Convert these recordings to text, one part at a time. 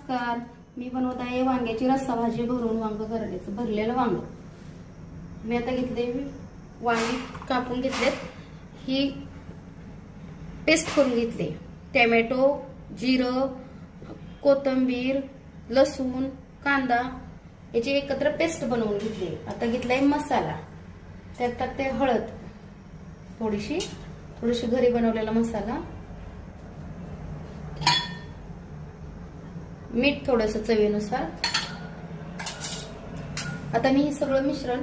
नमस्कार. मी बनवत आहे वांग्याची रस्सा भाजी. भरून वांग करायचं, भरलेलं वांग. मी आता घेतले वांगी कापून घेतलेत. ही पेस्ट करून घेतली. टोमॅटो, जिरं, कोथिंबीर, लसूण, कांदा याची एकत्र पेस्ट बनवून घेतली. आता घेतलाय मसाला. त्यात टाकते हळद थोडीशी घरी बनवलेला मसाला, मीठ थोडंसं चवीनुसार. आता मी हे सगळं मिश्रण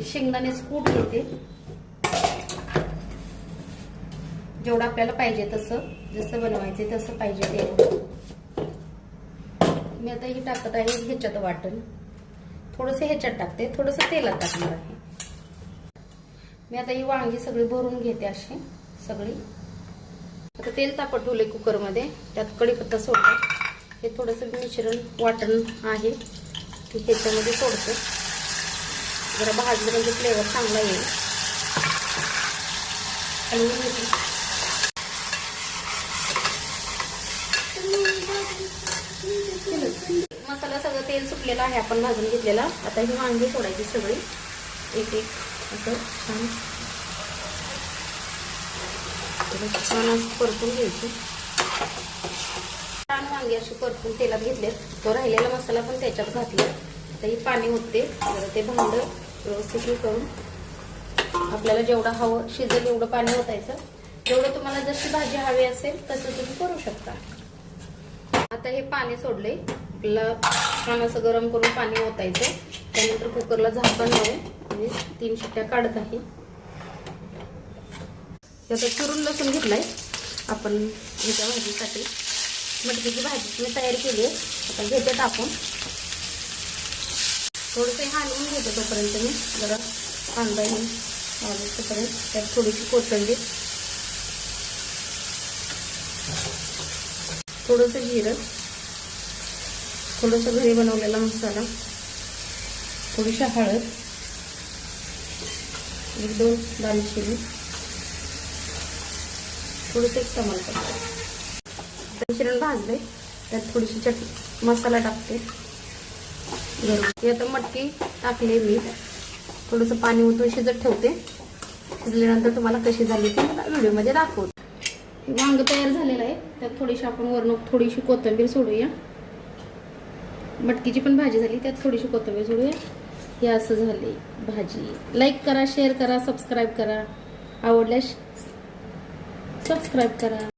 शेंगदाण्याचं कूट घेते. जेवढं आपल्याला पाहिजे तसं, जसं बनवायचे तसं पाहिजे ते. मी आता हे टाकत आहे ह्याच्यात वाटण. थोडंसं ह्याच्यात टाकते, थोडंसं तेलात टाकणार आहे. मी आता ही वांगी सगळी भरून घेते अशी सगळी. आता तेल तापत ठेवले कुकर मध्ये. त्यात कढीपत्ता सोडते. हे थोडंसं मिश्रण वाटण आहे ते ह्याच्यामध्ये सोडते. जरा भाजलं म्हणजे फ्लेवर चांगला येईल. आणि मसाला सगळं तेल सुटलेलं आहे आपण भाजून घेतलेला. आता ही वांगी सोडायची सगळी एक एक असं छान छान परतून घ्यायची. छान वांगी अशी परतून तेलात घेतलेत. तो राहिलेला मसाला पण त्याच्यात घातला. आता ही पाणी होते. जरा ते भांड व्यवस्थित करून आपल्याला जेवढं हवं शिजेल एवढं पाणी ओतायचं. जेवढं तुम्हाला जशी भाजी हवी असेल तसं तुम्ही करू शकता. आता हे पाणी सोडले. आपल्याला छान असं गरम करून पाणी ओतायचं. त्यानंतर कुकरला झाकण लावून आणि 3 शिट्ट्या काढत आहे. त्याचा चिरून लसूण घेतलाय आपण ह्याच्या भाजीसाठी. मटकीची भाजी मी तयार केली आहे. आता घेते टाकून. थोडंसं हलवून घेते तोपर्यंत मी. जरा कांदा तोपर्यंत त्यात थोडीशी कोथिंबीर, थोडंसं जिरं, थोडंसं घरी बनवलेला मसाला, थोडीशी हळद, 1-2 दालचिनी, थोडंसं एक तमालपत्र. मिश्रण भाजले. त्यात थोडीशी मसाला टाकते घरून. आता मटकी टाकले मी. थोडंसं पाणी ओतून शिजत ठेवते. शिजल्यानंतर तुम्हाला कशी झाली ती मला व्हिडिओमध्ये दाखवते. वांग तयार झालेलं आहे. त्यात थोडीशी आपण वरून थोडीशी कोथिंबीर सोडूया. मटकीची पण भाजी झाली. त्यात थोडीशी कोथिंबीर सोडूया. हे असं झाले भाजी. लाईक करा, शेअर करा, सबस्क्राईब करा. आवडल्यास सबस्क्राईब करा.